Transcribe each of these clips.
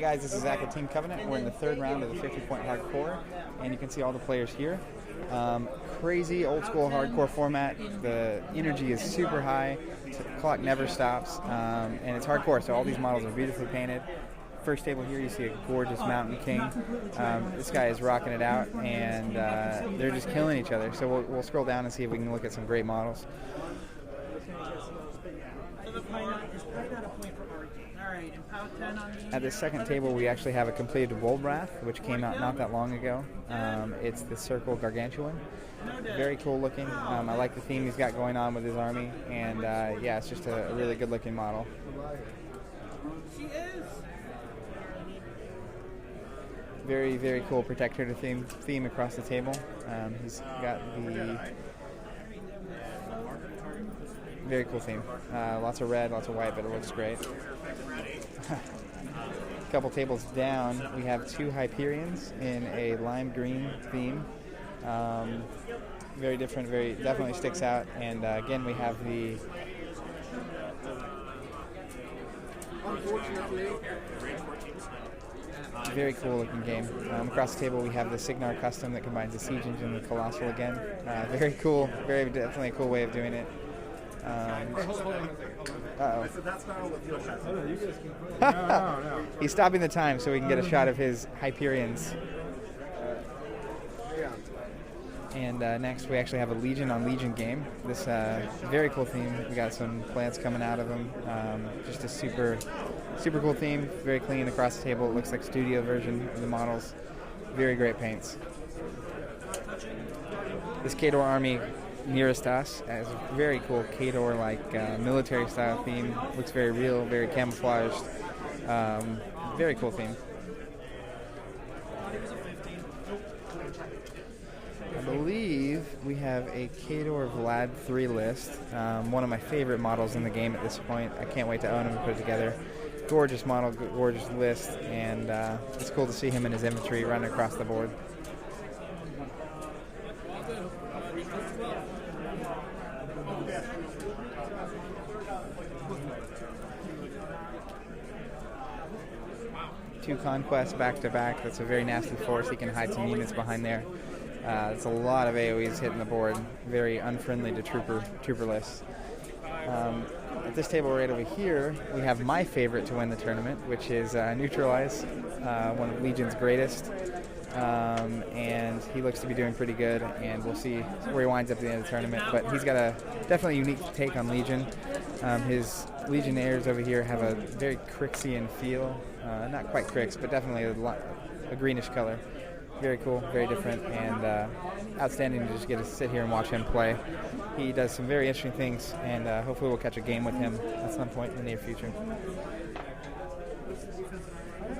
Hey guys, this is Zach with Team Covenant. We're in the third round of the 50-point hardcore, and you can see all the players here. Crazy old school hardcore format. The energy is super high. The clock never stops, and it's hardcore, so all these models are beautifully painted. First table here, you see a gorgeous Mountain King. This guy is rocking it out, and they're just killing each other. So we'll scroll down and see if we can look at some great models. At the second table, we actually have a completed Woldrath, which came out not that long ago. It's the Circle Gargantuan. Very cool looking. I like the theme he's got going on with his army, and yeah, it's just a really good looking model. She is. Very, very cool Protector theme across the table. He's got the very cool theme. Lots of red, lots of white, but it looks great. A couple tables down, we have two Hyperions in a lime green theme. Very different, very definitely sticks out. And again, we have the very cool looking game. Across the table, we have the Signar Custom that combines the Siege Engine and the Colossal again. Very cool, very definitely a cool way of doing it. Uh-oh. No. He's stopping the time so we can get a shot of his Hyperions. And next we actually have a Legion on Legion game. This very cool theme. We got some plants coming out of them. Just a super cool theme. Very clean across the table. It looks like studio version of the models. Very great paints. This Khador army nearest us has a very cool Khador-like military style theme. Looks very real, very camouflaged. Very cool theme. I believe we have a Khador Vlad 3 list. One of my favorite models in the game at this point. I can't wait to own him and put it together. Gorgeous model, gorgeous list, and it's cool to see him in his infantry running across the board. Two Conquests back to back. That's a very nasty force. He can hide some units behind there. It's a lot of AoEs hitting the board. Very unfriendly to trooper lists. At this table right over here, we have my favorite to win the tournament, which is Neutralize, one of Legion's greatest. And he looks to be doing pretty good, and we'll see where he winds up at the end of the tournament. But he's got a definitely unique take on Legion. His Legionnaires over here have a very Crixian feel. Not quite Crix, but definitely a greenish color. Very cool, very different, and outstanding to just get to sit here and watch him play. He does some very interesting things, and hopefully we'll catch a game with him at some point in the near future.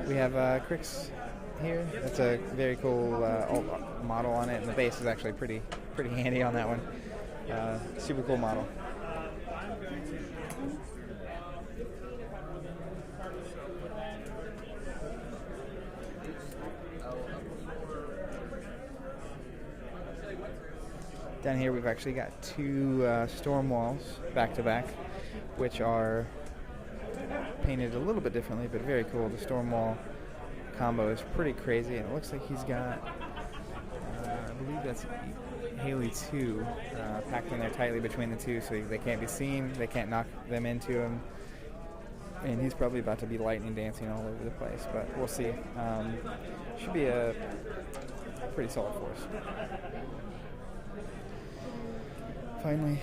We have Crix here. That's a very cool old model on it, and the base is actually pretty handy on that one. Super cool model. Down here we've actually got two storm walls back to back, which are painted a little bit differently, but very cool. The storm wall combo is pretty crazy, and it looks like he's got, I believe that's Haley 2, packed in there tightly between the two, so they can't be seen, they can't knock them into him, and he's probably about to be lightning dancing all over the place, but we'll see. Should be a pretty solid force. Finally,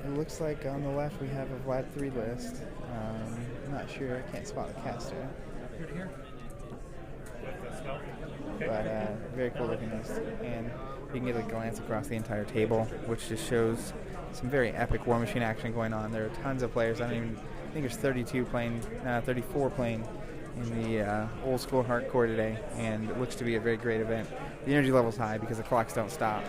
it looks like on the left we have a Vlad 3 list. I'm not sure, I can't spot the caster. Here. But very cool looking list. And you can get a glance across the entire table, which just shows some very epic Warmachine action going on. There are tons of players. I think there's 34 playing in the old school hardcore today, and it looks to be a very great event. The energy level's high because the clocks don't stop.